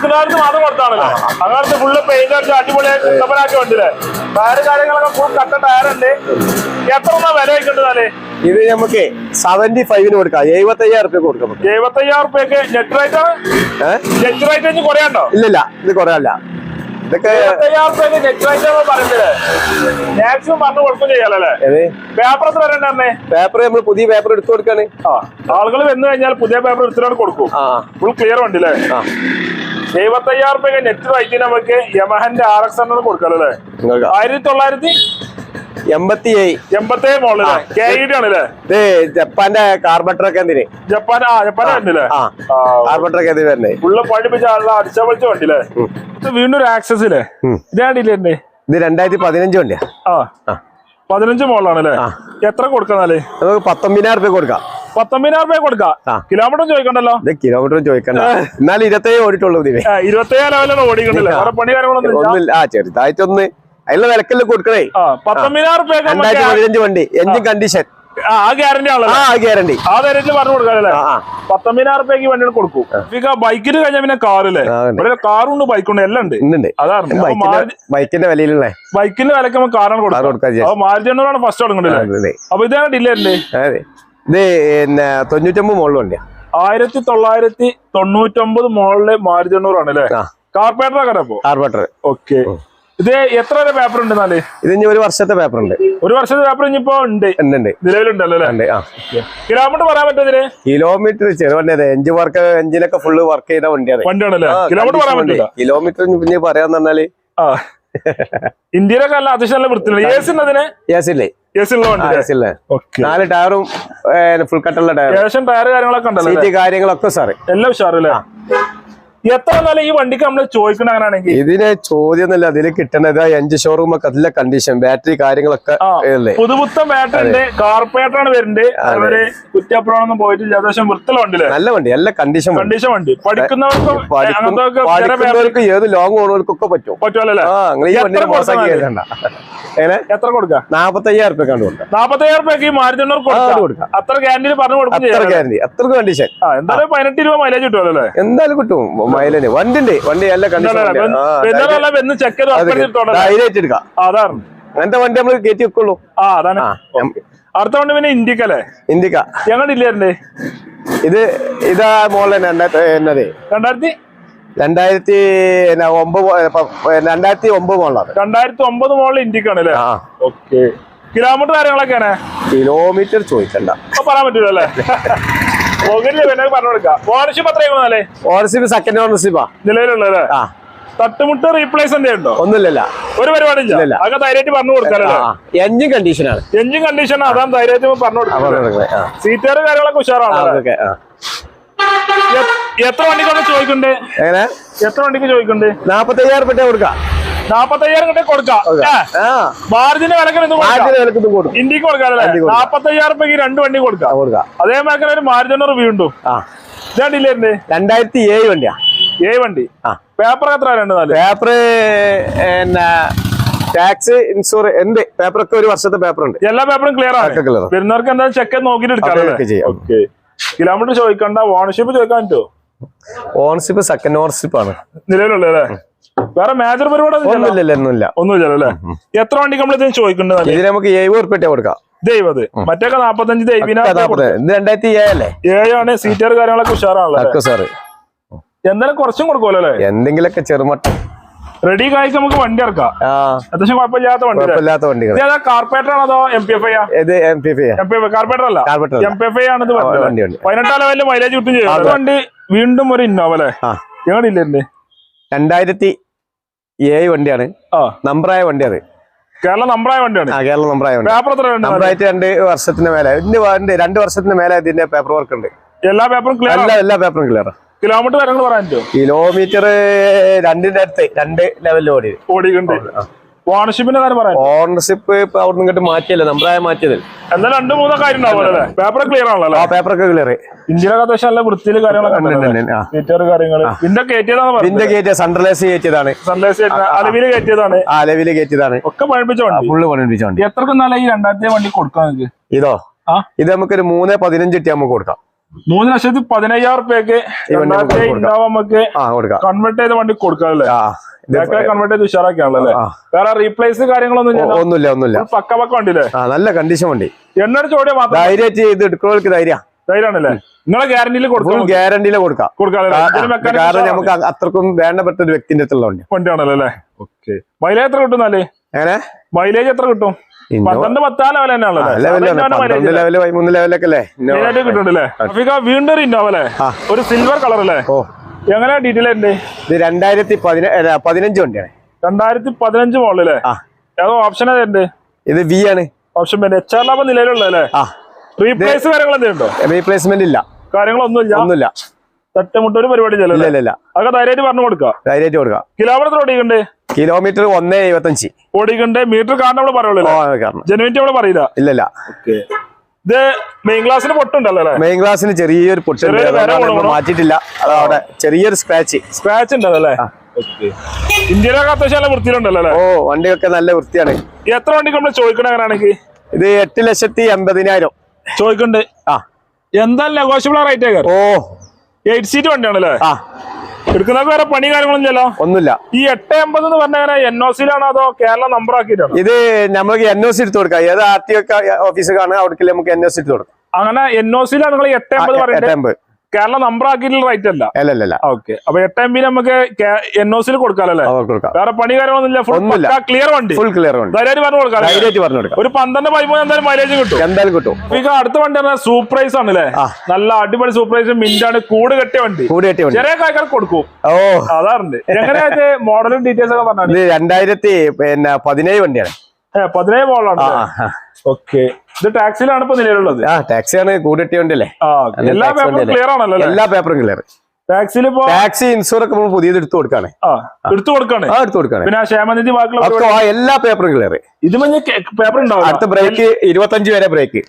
മാത്രം കൊടുത്താണല്ലോ. അങ്ങനത്തെ ഫുള്ള് പെയിന്റ് അടിച്ച് അടിപൊളിയാക്കി വണ്ടിയില്ലേ? ടയറ് കാര്യങ്ങളൊക്കെ ഫുൾ കട്ട ടയറുണ്ട്. എത്ര വില വയ്ക്കേണ്ടതല്ലേ? ഇത് നമുക്ക് 75 കൊടുക്കാം. 75,000 രൂപ കൊടുക്കാം. 75,000 രൂപയ്ക്ക് നെറ്റ് റേറ്റ് ആണ്. നെറ്റ് റേറ്റ് കുറയാണ്ടോ? ഇല്ല, ഇത് കുറയല്ല. ഇതൊക്കെ 75,000 രൂപയ്ക്ക് നെറ്റ് റേറ്റ് പറയുന്നത് മാക്സിമം പറഞ്ഞു കൊടുക്കും ചെയ്യാലേ? പേപ്പർ എത്ര വരണ്ടേ? പേപ്പർ നമ്മൾ പുതിയ പേപ്പർ എടുത്തു കൊടുക്കാണ്. ആളുകൾ വന്നു കഴിഞ്ഞാൽ പുതിയ പേപ്പർ എടുത്തിട്ടാണ് കൊടുക്കും. ഫുൾ ക്ലിയർ വണ്ടി അല്ലേ? 75,000 രൂപയ്ക്ക് നെറ്റ് റേറ്റ് നമുക്ക് യമഹന്റെ RX കൊടുക്കാല്ലേ? 1987 മോഡല്. KED ആണല്ലേ? ജപ്പാന്റെ കാർബട്ടർ ഒക്കെ എന്തിന്? ജപ്പാനല്ലേ? കാർബട്ടർ ഒക്കെ എന്തിന് വരുന്നേ? ഫുള്ള് പഠിപ്പിച്ച അടിച്ചപൊളിച്ച വണ്ടിയില്ലേ? വീണ്ടും ഒരു ആക്സസ് ഇല്ലേ? ഇതാണ്ടില്ലേ? ഇത് 2015 വണ്ടിയാ. 15 മോഡലാണല്ലേ? എത്ര കൊടുക്കാന്നാല്? നമുക്ക് 19,000 രൂപ കൊടുക്കാം. 19,000 രൂപ കൊടുക്കാം. കിലോമീറ്റർ ചോദിക്കണ്ടല്ലോ? കിലോമീറ്റർ ചോദിക്കണ്ട. എന്നാലും 27 ഓടിട്ടുള്ളൂ. 27 ലെവലാണ് ഓടിക്കണ്ടല്ലേ? പണി കാര്യങ്ങളൊന്നും ചെറുതായിട്ടൊന്ന് അതിനുള്ള വിലക്കല്ലേ കൊടുക്കണേ. 19,000 രൂപ 2015 വണ്ടി. എഞ്ചിൻ കണ്ടീഷൻ ആ ഗ്യാരണ്ടി ആണല്ലോ. ആ ഗ്യാരണ്ടി ആ ധൈര്യത്തിൽ പറഞ്ഞു കൊടുക്കാല്ലേ. 19,000 വണ്ടികൾ കൊടുക്കും. ബൈക്കിന് കഴിഞ്ഞാൽ പിന്നെ കാറില്ലേ, കാറുണ്ട് ബൈക്കുണ്ട് എല്ലാം ഉണ്ട്. അതാണ് ബൈക്കിന്റെ വിലയിലുള്ള ബൈക്കിന്റെ വിലക്ക് നമുക്ക് കാറാണ് കൊടുക്കാം. അപ്പൊ മാരുതി ഫസ്റ്റ് തുടങ്ങുന്നുണ്ട്. അപ്പൊ ഇതാണ് ഡിലേ ഉണ്ട്. ഇത് പിന്നെ 99 മുകളിലുണ്ട്. 1999 മോഡല് മാരുതി 800 ആണ് അല്ലേ? കാർപ്പറേറ്റർ ആക്കാരപ്പോ. കാർപ്പറേറ്റർ. ഓക്കെ. ഇത് എത്ര വരെ പേപ്പർ ഉണ്ട് എന്നാല്? ഇത് ഇനി 1 വർഷത്തെ പേപ്പർ ഉണ്ട്. 1 വർഷത്തെ പേപ്പർ ഇനിയിപ്പോ ഉണ്ട്, നിലവിലുണ്ടല്ലോ അല്ലേ? കിലോമീറ്റർ പറയാൻ പറ്റുന്നതിന്? കിലോമീറ്റർ ചെറുവണ്ടി എഞ്ചിനൊക്കെ ഫുള്ള് വർക്ക് ചെയ്ത വണ്ടിയാണ്. കിലോമീറ്റർ പറയാൻ പറ്റില്ല. കിലോമീറ്റർ പിന്നെ പറയാന്ന് പറഞ്ഞാല് ഇന്ത്യയിലൊക്കെ അല്ല അത്യാവശ്യം നല്ല വൃത്തിയില്ല. എ.സി ഉണ്ടതിന്? എ.സി ഇല്ലേ? 4 ടയറും ഫുൾ കട്ടുള്ള ടയർ, ടയർ കാര്യങ്ങളൊക്കെ ഉണ്ടല്ലോ, സീറ്റ് കാര്യങ്ങളൊക്കെ സാറ് എല്ലാം ഉഷാറല്ലേ? എത്ര നാളെ ഈ വണ്ടിക്ക് നമ്മള് ചോദിക്കണ അങ്ങനെയാണെങ്കിൽ? ഇതിന് ചോദ്യമൊന്നുമില്ല, അതിൽ കിട്ടണത് എഞ്ചിൻ ഷോറൂം ഒക്കെ നല്ല കണ്ടീഷൻ, ബാറ്ററി കാര്യങ്ങളൊക്കെ പുതുപുത്തൻ ബാറ്ററി ഉണ്ട്, കാർപ്പറേറ്റർ ആണ് വരുന്നുണ്ട്. അവര് കുറ്റപ്പുറമൊന്നും പോയിട്ടില്ല, അത്യാവശ്യം വൃത്തിയുള്ള വണ്ടി, നല്ല വണ്ടി, നല്ല കണ്ടീഷൻ വണ്ടി. പഠിക്കുന്നവർക്ക് ഏത് ലോങ് ഓണർക്കൊക്കെ പറ്റുമല്ലോ. എത്ര കൊടുക്കാം? 45,000 രൂപ കണ്ടു കൊടുക്കാം. 45,000 രൂപയ്ക്ക് മാരുതി 800 കൊടുക്കാം. അത്ര ഗ്യാരണ്ടി പറഞ്ഞു കൊടുക്കും. അത്ര കണ്ടീഷൻ എന്തായാലും 18 രൂപ മൈലേജ് കിട്ടുമല്ലോ. എന്തായാലും കിട്ടും മൈലേജ്. വണ്ടി നല്ല കണ്ടീഷൻ, അങ്ങനത്തെ വണ്ടി നമ്മൾ കയറ്റി വെക്കുള്ളൂ. അതാണ്. അടുത്ത വണ്ടി പിന്നെ ഇന്ത്യക്ക അല്ലേ? ഇന്ത്യക്ക ഞങ്ങളുടെ ഇല്ലായിരുന്നേ. ഇതാ മോളെ 2009 മോളാണ്. 2009 മോളിൽ ഇന്ത്യക്കാണ് അല്ലേ? ഓക്കെ. കിലോമീറ്റർ കാര്യങ്ങളൊക്കെയാണ്? കിലോമീറ്റർ ചോദിക്കണ്ട, പറയാൻ പറ്റൂലല്ലേ? പറഞ്ഞു കൊടുക്കാം. ഓണർഷിപ്പ് എത്രയാണല്ലേ? ഓണർഷിപ്പ് സെക്കൻഡ് ഓണർഷിപ്പാ നിലവിലുള്ളത്. തട്ടുമുട്ട് റീപ്ലേസ് എന്തെയുണ്ടോ? ഒന്നുമില്ല, ഒരു പരിപാടി ഇല്ല. അതൊക്കെ ധൈര്യമായിട്ട് പറഞ്ഞു കൊടുക്കാനല്ലേ? എഞ്ചിൻ കണ്ടീഷനാണ്. എഞ്ചിൻ കണ്ടീഷൻ അതാണ് ധൈര്യമായിട്ട് പറഞ്ഞു കൊടുക്കാം. സീറ്റുകാർ കാര്യങ്ങളൊക്കെ ഉഷാറാണ്. എത്ര വണ്ടിക്കൊക്കെ ചോദിക്കണ്ടേ? എത്ര വണ്ടിക്ക് ചോദിക്കണ്ടേ? 45,000 രൂപ കൊടുക്കാം. 45,000 കൊടുക്കാം. മാർജിന് വിലക്ക് ഇന്ത്യക്ക് കൊടുക്കാല്ലേ? 45,000 രൂപയ്ക്ക് 2 വണ്ടി കൊടുക്കാം. അതേമാതിരി ഒരു മാരുതി 800 വീണ്ടും ഇതാണ്ടില്ലേ? 2007 വണ്ടിയാ. 7 വണ്ടി. പേപ്പർ എത്ര? 2 പേപ്പർ, ടാക്സ്, ഇൻഷുറൻസ്, എന്ത് പേപ്പറൊക്കെ 1 വർഷത്തെ പേപ്പർ ഉണ്ട്. എല്ലാ പേപ്പറും ക്ലിയർ ആണ്. വരുന്നവർക്ക് എന്താ ചെക്ക് നോക്കിട്ട് എടുക്കാം. കിലോമീറ്റർ ചോദിക്കണ്ട. ഓണർഷിപ്പ് ചോദിക്കാൻ പറ്റുമോ? ഓണർഷിപ്പ് സെക്കൻഡ് ഓണർഷിപ്പ് ആണ് നിലവിലുള്ളല്ലേ? വേറെ മേജർ പരിപാടി ഒന്നുമില്ലല്ലേ? എത്ര വണ്ടി നമ്മൾ ചോദിക്കേണ്ടത്? ഇതിന് നമുക്ക് 70 രൂപ കൊടുക്കാം. 70. മറ്റൊക്കെ 45. 2007 ആണ്. സീറ്റർ കാര്യങ്ങളൊക്കെ ഉഷാറാണല്ലോ സാറ്. എന്തായാലും കുറച്ചും കൊടുക്കുമല്ലോ അല്ലേ? എന്തെങ്കിലൊക്കെ ചെറുമട്ട റെഡി കായ്ക്ക് നമുക്ക് വണ്ടി ഇറക്കാം. അത്യാവശ്യം കുഴപ്പമില്ലാത്ത വണ്ടി. കാർപ്പറേറ്റർ ആണോ അതോ MPFI? കാർപ്പറേറ്റർ അല്ല, MPFI ആണ്. 18 ലെവലിൽ മൈലേജ് കിട്ടും ചെയ്യും. വണ്ടി വീണ്ടും ഒരു ഇന്നോവ അല്ലേ? ഞങ്ങളില്ലേ? 2007 വണ്ടിയാണ്. നമ്പറായ വണ്ടിയാണ്. കേരള നമ്പറായ വണ്ടിയാണ്. കേരള നമ്പറായ വണ്ടി. പേപ്പർ എത്ര? നമ്പറായിട്ട് 2 വർഷത്തിന് മേലെ. 2 വർഷത്തിന് മേലെ ഇതിന്റെ പേപ്പർ വർക്ക് ഉണ്ട്. എല്ലാ പേപ്പറും ക്ലിയർ? എല്ലാ പേപ്പറും ക്ലിയർ. കിലോമീറ്റർ കാര്യങ്ങൾ പറയാൻ പറ്റുമോ? കിലോമീറ്റർ 2ന്റെ അടുത്ത് 2 ലെവലിൽ ഓടിയിട്ടുണ്ട്. ഓണർഷിപ്പിന്റെ കാര്യം പറയാം. ഓണർഷിപ്പ് ഇപ്പൊ അവിടെ നിന്ന് മാറ്റിയല്ലേ, നമ്പറായ മാറ്റിയത്. എന്തായാലും 2-3 കാര്യം ഉണ്ടാവുമല്ലേ? പേപ്പർ ക്ലിയർ ആണല്ലോ? പേപ്പറൊക്കെ ക്ലിയർ. ഇന്ത്യയിലൊക്കെ അത്യാവശ്യം നല്ല വൃത്തിയിൽ കാര്യങ്ങളൊക്കെ സെൻട്രലൈസ് കയറ്റിയതാണ്. അലവില് കയറ്റിയതാണ്. ഒക്കെ പണിപ്പിച്ച വണ്ടി, ഫുള്ള് പണിപ്പിച്ച വണ്ടി. എത്രക്ക് നല്ല ഈ 2000 വണ്ടി കൊടുക്കാം നിങ്ങൾക്ക്? ഇത് നമുക്കൊരു 3.15 ഇട്ടി നമുക്ക് കൊടുക്കാം. 3,15,000 രൂപയ്ക്ക് നമുക്ക് കൺവേർട്ട് ചെയ്ത വണ്ടി കൊടുക്കാല്ലേ? കൺവേർട്ട് ചെയ്ത് ഉഷാറാക്കിയാണല്ലേ? വേറെ റീപ്ലേസ് കാര്യങ്ങളൊന്നുമില്ല. പക്ക വണ്ടിയില്ലേ? നല്ല കണ്ടീഷൻ വണ്ടി. എന്നൊരു ചോദ്യം മാത്രം, ധൈര്യമായിട്ട് ഇത് എടുക്കുന്നവർക്ക് ധൈര്യമാണല്ലേ? നിങ്ങളെ ഗ്യാരണ്ടിയിൽ കൊടുക്കാം. കാരണം നമുക്ക് അത്രക്കും വേണ്ടപ്പെട്ട ഒരു വ്യക്തിന്റെ അടുത്തുള്ള വണ്ടിയാണല്ലേ? ഓക്കെ. മൈലേജ് എത്ര കിട്ടും? മൈലേജ് എത്ര കിട്ടും? 12-10 ലെവൽ തന്നെയാണല്ലേ? വീണ്ടും ഒരു ഇന്നോവ അല്ലേ? ഒരു സിൽവർ കളർ അല്ലേ? എങ്ങനെയാ ഡീറ്റെയിൽ ഉണ്ട്? ഇത് 2015 വണ്ടിയാണ്. 2015 മോഡലല്ലേ? ഏതോ ഓപ്ഷൻ ഏതുണ്ട്? ഇത് V ആണ് ഓപ്ഷൻ. HR ലാഭം നിലവിലുള്ളതല്ലേ? റീപ്ലേസ് കാര്യങ്ങൾ എന്തെയുണ്ടോ? റീപ്ലേസ്മെന്റ് ഇല്ല, കാര്യങ്ങളൊന്നുമില്ല. തട്ടുമുട്ട ഒരു പരിപാടി ഇല്ല. അതൊക്കെ ധൈര്യമായിട്ട് പറഞ്ഞു കൊടുക്കാം. കിലോമീറ്റർ ഓടിക്കണ്ടേ? കിലോമീറ്റർ 1.75 ഓടിക്കണ്ടേ? മീറ്റർ കാരണം നമ്മള് പറയുള്ളൂ, ജെനുവിറ്റി നമ്മള് പറയില്ല. ഇല്ല. ഇത് മെയിൻ ഗ്ലാസിന് പൊട്ടുണ്ടല്ലോ? മെയിൻ ഗ്ലാസിന് ചെറിയൊരു പൊട്ടുണ്ട്, മാറ്റിയിട്ടില്ല. അതവിടെ ചെറിയൊരു സ്ക്രാച്ച് ഉണ്ടല്ലേ? ഇന്ത്യയിലൊക്കെ അത്യാവശ്യം നല്ല വൃത്തിയിലുണ്ടല്ലോ? വണ്ടിയൊക്കെ നല്ല വൃത്തിയാണ്. എത്ര വണ്ടിക്ക് നമ്മള് ചോദിക്കണ അങ്ങനെയാണെങ്കിൽ? ഇത് 8,80,000. ചോദിക്കണ്ട് എന്തായാലും നെഗോഷ്യബിൾ റേറ്റ് ആക്കാറ്. 8 സീറ്റ് വണ്ടിയാണല്ലേ? എടുക്കുന്നവർക്ക് വേറെ പണി കാര്യങ്ങളൊന്നുമില്ലല്ലോ? ഒന്നുമില്ല. ഈ 880 എന്ന് പറഞ്ഞാൽ NOC-ലാണോ അതോ കേരള നമ്പർ ആക്കിയിട്ടാണോ? ഇത് നമുക്ക് NOC എടുത്ത് കൊടുക്കാം. ഏത് RTO ഓഫീസ് കാണുക അവിടേക്ക് നമുക്ക് NOC എടുത്ത് കൊടുക്കാം. അങ്ങനെ NOC-ലാണ് നിങ്ങൾ 880 പറയുന്നത്, കേരള നമ്പർ ആക്കിയിട്ടുള്ള റേറ്റ് അല്ല? അല്ലല്ല. ഓക്കെ. അപ്പൊ 8 MB നമുക്ക് NOC-ൽ കൊടുക്കാമല്ലേ? വേറെ പണി കാര്യങ്ങളൊന്നുമില്ല, ക്ലിയർ വണ്ടി, ഫുൾ ക്ലിയർ വണ്ടി, ധൈര്യമായിട്ട് പറഞ്ഞു കൊടുക്കാം. ഒരു 12-13 എന്തായാലും മൈലേജ് കിട്ടും. എന്തായാലും കിട്ടും. ഇപ്പൊ അടുത്ത വണ്ടി പറഞ്ഞാൽ സൂപ്രൈസ് ആണല്ലേ? നല്ല അടിപൊളി സൂപ്രൈസ്, മിന്റാണ്, കൂട് കെട്ടിയ വണ്ടി. ചെറിയ കായ്ക്കാർക്ക് കൊടുക്കും. അതാറുണ്ട്. എങ്ങനെയായിട്ട് മോഡലും ഡീറ്റെയിൽസ് ഒക്കെ പറഞ്ഞാൽ? 2017 വണ്ടിയാണ്. 17 മോഡലാണ്. ഓക്കെ. ഇത് ടാക്സിയിലാണ് ഇപ്പൊ നിലവിലുള്ളത്? ടാക്സിയാണ്, കൂടെട്ടിയ വണ്ടിയല്ലേ? എല്ലാ പേപ്പറും ക്ലിയർ ആണല്ലോ? എല്ലാ പേപ്പറും ക്ലിയർ. ടാക്സിയിൽ ടാക്സി ഇൻഷുർ ഒക്കെ നമ്മൾ പുതിയത് എടുത്തു കൊടുക്കാണ്. പിന്നെ ക്ഷേമനിധി ബാക്കിയുള്ള എല്ലാ പേപ്പറും ക്ലിയർ. ഇത് പേപ്പർ ഉണ്ടാവും. അടുത്ത ബ്രേക്ക് 25 വരെ ബ്രേക്ക്.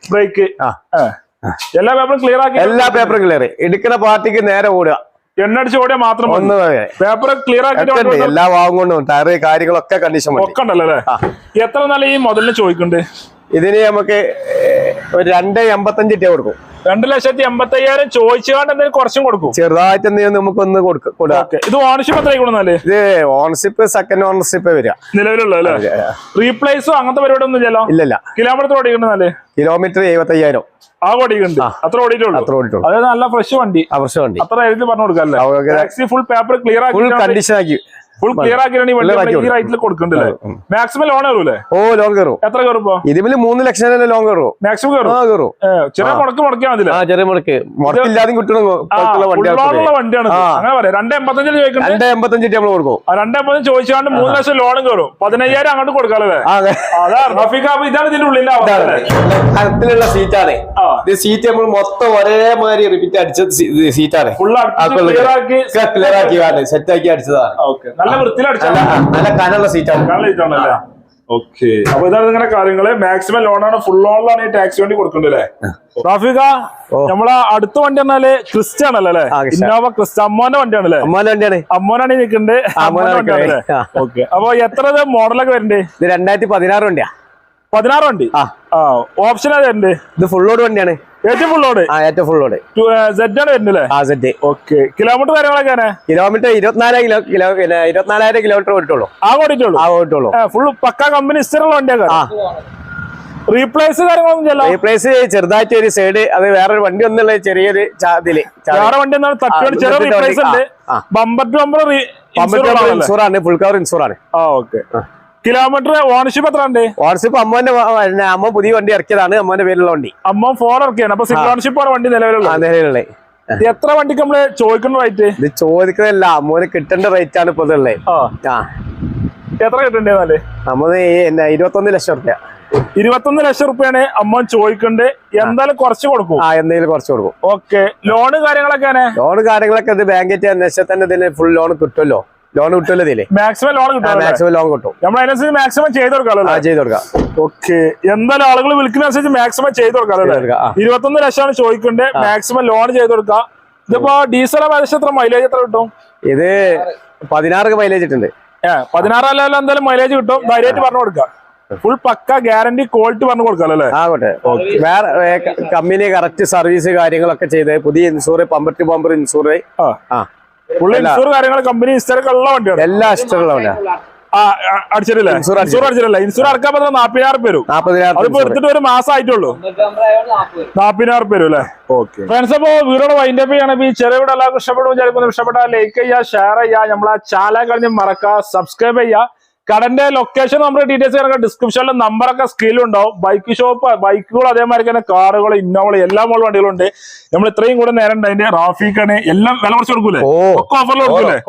എല്ലാ പേപ്പറും ക്ലിയർ ആക്കി. എല്ലാ പേപ്പറും ക്ലിയർ. എടുക്കുന്ന പാർട്ടിക്ക് നേരെ ഓടുക, എണ്ണടിച്ച് ഓടിയാൽ മാത്രം പേപ്പർ ക്ലിയർ ആക്കി. എല്ലാ ഭാഗം കൊണ്ടും ടയറ് കാര്യങ്ങളൊക്കെ കണ്ടീഷൻ ഒക്കെ ഉണ്ടല്ലോ. എത്ര നല്ല ഈ മുതലിന് ചോദിക്കുന്നുണ്ട്? ഇതിന് നമുക്ക് ഒരു 2.85 കൊടുക്കും. 2,85,000 ചോദിച്ചുകൊണ്ട് എന്തെങ്കിലും കുറച്ചും കൊടുക്കും? ചെറുതായിട്ട് എന്തെങ്കിലും നമുക്കൊന്ന് കൊടുക്കാം. ഇത് ഓണർഷിപ്പ് എത്ര കൊടുന്നാല്? ഇത് ഓണർഷിപ്പ് സെക്കൻഡ് ഓണർഷിപ്പ് വരിക നിലവിലുള്ള. റീപ്ലേസോ അങ്ങനത്തെ പരിപാടി ഒന്നും ഇല്ലല്ലോ? ഇല്ലല്ല. കിലോമീറ്റർ ഓടിക്കണ്ടെന്നാല്? കിലോമീറ്റർ 75,000. ഓടിക്കുന്നുണ്ട്. അത്ര ഓടിയിട്ടുള്ളൂ. അതായത് നല്ല ഫ്രഷ് വണ്ടി. അത്ര എഴുതി പറഞ്ഞു കൊടുക്കാം. ഫുൾ പേപ്പർ ക്ലിയർ ആക്കി, ഫുൾ കണ്ടീഷൻ ആക്കി, ഫുൾ ക്ലിയർ ആക്കിയാണ് ഈ റൈറ്റിൽ കൊടുക്കണ്ടല്ലേ? മാക്സിമം ലോൺ കയറൂലേ? ലോൺ കയറും. എത്ര കയറുമ്പോ? ഇതിൽ 3 ലക്ഷം തന്നെ ലോൺ കയറും. മാക്സിമം കയറും. ചെറിയ മുടക്ക് മുടക്കിയാൽ മതി. ചെറിയ മുടക്ക് മുടക്കില്ലാതെ കിട്ടണം. വണ്ടിയാണ്. അങ്ങനെ പറയാം. 2.85 ചോദിക്കണം. 2.85 നമ്മൾ കൊടുക്കും. 2.85 ചോദിച്ചാണ്ട് 3 ലക്ഷം ലോണും കയറും. 15,000 അങ്ങോട്ട് കൊടുക്കാല്ലേ? ഇതാണ് ഇതിന്റെ ഉള്ളിൽ തരത്തിലുള്ള സീറ്റാണ്. ഇത് സീറ്റ് നമ്മൾ മൊത്തം ഒരേമാതിരി റിപ്പീറ്റ് അടിച്ച സീറ്റാണ്. ക്ലിയർ ആക്കി സെറ്റ് ആക്കി അടിച്ചതാണ്. നല്ല വൃത്തിയിൽ അടിച്ചാൽ നല്ല കനുള്ള സീറ്റാണ്. ഓക്കെ. അപ്പൊ ഇതാണ് ഇങ്ങനെ കാര്യങ്ങള്. മാക്സിമം ലോണാണ്, ഫുൾ ലോണിലാണ് ഈ ടാക്സി വണ്ടി കൊടുക്കണ്ടല്ലേ? റാഫിക, നമ്മളെ അടുത്ത വണ്ടി പറഞ്ഞാല് ക്രിസ്റ്റ ആണല്ലോ അല്ലെ? Innova Crysta. അമ്മോന്റെ വണ്ടിയാണല്ലേ? അമ്മോനാണ് നിൽക്കുന്നത്. ഓക്കെ. അപ്പൊ എത്ര മോഡലൊക്കെ വരണ്ടേ? ഇത് 2016 വണ്ടിയാ. 16 വണ്ടി. ഓപ്ഷൻ ഏതാ വരണ്ടേ? ഇത് ഫുൾ ലോഡ് വണ്ടിയാണ്. ഏറ്റവും ഫുൾ ലോഡ്? ഏറ്റവും ഫുൾ ലോഡ്. Z ആണ് വരുന്നില്ലേ? ഓക്കെ. കിലോമീറ്റർ കാര്യങ്ങളൊക്കെ? കിലോമീറ്റർ 24,000 കിലോമീറ്റർ ഓടിട്ടുള്ളൂ. ഫുൾ പക്ക കമ്പനി ഹിസ്റ്ററുള്ള വണ്ടിയൊക്കെ. റീപ്ലേസ് കാര്യങ്ങളൊന്നും? റീപ്ലേസ് ചെറുതായിട്ട് ഒരു സൈഡ്, അത് വേറൊരു വണ്ടി ഒന്നുള്ള ചെറിയൊരു വേറെ വണ്ടി ചെറിയ റീപ്ലേസ് ഉണ്ട്. ബമ്പർ ടു ബമ്പർ ഇൻഷൂറാണ്, ഫുൾ കവർ ഇൻഷൂറാണ്. ഓക്കെ. കിലോമീറ്റർ ഓണർഷിപ്പ് എത്ര ഉണ്ട്? ഓണർഷിപ്പ് അമ്മ പുതിയ വണ്ടി ഇറക്കിയതാണ്. അമ്മന്റെ പേരിലുള്ള വണ്ടി. അമ്മ 4 ഇറക്കിയാണ്. അപ്പൊ സിംഗിൾ ഓണർഷിപ്പ് വണ്ടി നിലവിലുള്ള. എത്ര വണ്ടിക്ക് നമ്മള് ചോദിക്കുന്ന റേറ്റ്? ഇത് ചോദിക്കുന്നതല്ല, അമ്മോന് കിട്ടേണ്ട റേറ്റ് ആണ് ഇപ്പൊ ഇതുള്ളത്. എത്ര കിട്ടണ്ടേ? നമ്മള് 21 ലക്ഷം റുപ്യ. 21 ലക്ഷം റുപ്യാണ് അമ്മ ചോദിക്കണ്ട്. എന്തായാലും കുറച്ച് കൊടുക്കും. എന്തെങ്കിലും കുറച്ച് കൊടുക്കും. ഓക്കെ. ലോണ് കാര്യങ്ങളൊക്കെയാണ്? ലോണ് കാര്യങ്ങളൊക്കെ ഇത് ബാങ്കേറ്റ് അന്വേഷിച്ചാൽ തന്നെ ഇതിന് ഫുൾ ലോൺ കിട്ടുമല്ലോ. ലോൺ കിട്ടുമല്ലോ ഇതില്? മാക്സിമം ലോൺ കിട്ടും. മാക്സിമം ലോൺ കിട്ടും. നമ്മൾ അതിനനുസരിച്ച് മാക്സിമം ചെയ്ത് കൊടുക്കാമല്ലോ? ചെയ്ത് കൊടുക്കാം. ഓക്കെ. എന്തായാലും ആളുകൾ വിളിക്കുന്ന അനുസരിച്ച് മാക്സിമം ചെയ്ത് കൊടുക്കാമല്ലോ? 21 ലക്ഷമാണ് ചോദിക്കണ്ടേ. മാക്സിമം ലോൺ ചെയ്ത് കൊടുക്കാം. ഇതിപ്പോ ഡീസൽ ഏകദേശം എത്ര മൈലേജ് എത്ര കിട്ടും? ഇത് 16 മൈലേജ് കിട്ടുന്നുണ്ട്. 16 അല്ലല്ലോ, എന്തായാലും മൈലേജ് കിട്ടും. ധൈര്യമായിട്ട് പറഞ്ഞു കൊടുക്കാം. ഫുൾ പക്ക ഗ്യാരണ്ടി ക്വാളിറ്റി പറഞ്ഞു കൊടുക്കാമല്ലോ? വേറെ കമ്പനി കറക്റ്റ് സർവീസ് കാര്യങ്ങളൊക്കെ ചെയ്ത് പുതിയ insure, bumper to bumper insure, full insure കാര്യങ്ങൾ കമ്പനി ഇഷ്ടമുള്ള വണ്ടിയാണ്. എല്ലാ ഇഷ്ടമുള്ള വണ്ടിയാണ്. അടിച്ചിട്ടില്ല? ഇൻഷൂർ അടിച്ചിട്ടില്ല. ഇൻഷൂർ അടക്കാൻ പറ്റുന്ന 40,000 പേരും. അതിപ്പോ എടുത്തിട്ട് ഒരു മാസം ആയിട്ടുള്ളൂ. 40,000 പേരും അല്ലേ? Okay friends. അപ്പൊ വീഡിയോ വൈൻഡ് അപ്പ് ചെയ്യണം. ഈ ചെറിയ വീഡിയോ എല്ലാവർക്കും ഇഷ്ടപ്പെടും വിചാരിക്കുന്നു. ഇഷ്ടപ്പെട്ടാൽ ലൈക്ക് ചെയ്യുക, ഷെയർ ചെയ്യുക, നമ്മളെ ചാനൽ കഴിഞ്ഞ് മറക്കുക, സബ്സ്ക്രൈബ് ചെയ്യുക. കടന്റെ ലൊക്കേഷൻ നമ്മുടെ ഡീറ്റെയിൽസ് കിടക്കുക ഡിസ്ക്രിപ്ഷനിൽ, നമ്പറൊക്കെ സ്ക്രീനിലുണ്ടാവും. ബൈക്ക് ഷോപ്പ്, ബൈക്കുകൾ അതേമാതിരി തന്നെ കാറുകൾ, ഇന്നോവകൾ, എല്ലാ മോഡൽ വണ്ടികളുണ്ട്. നമ്മൾ ഇത്രയും കൂടെ നേരം ഉണ്ട്. അതിന്റെ റാഫിക്കാണ് എല്ലാം വില കുറച്ച് കൊടുക്കൂലേ? ഒക്കെ ഓഫറിൽ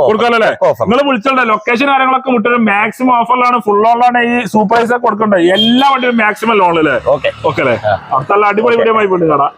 കൊടുക്കാല്ലേ? നിങ്ങൾ വിളിച്ചോണ്ടേ ലൊക്കേഷൻ കാര്യങ്ങളൊക്കെ വിട്ടൊരു മാക്സിമം ഓഫറിലാണ്, ഫുൾ ലോണിലാണ് ഈ സൂപ്പർവൈസർ കൊടുക്കണ്ടേ. എല്ലാ വണ്ടിയും മാക്സിമം ലോണില്ലേ? ഓക്കെ അല്ലേ? അടുത്തുള്ള അടിപൊളി വീഡിയോ ആയി പോയിട്ട് കാണാം.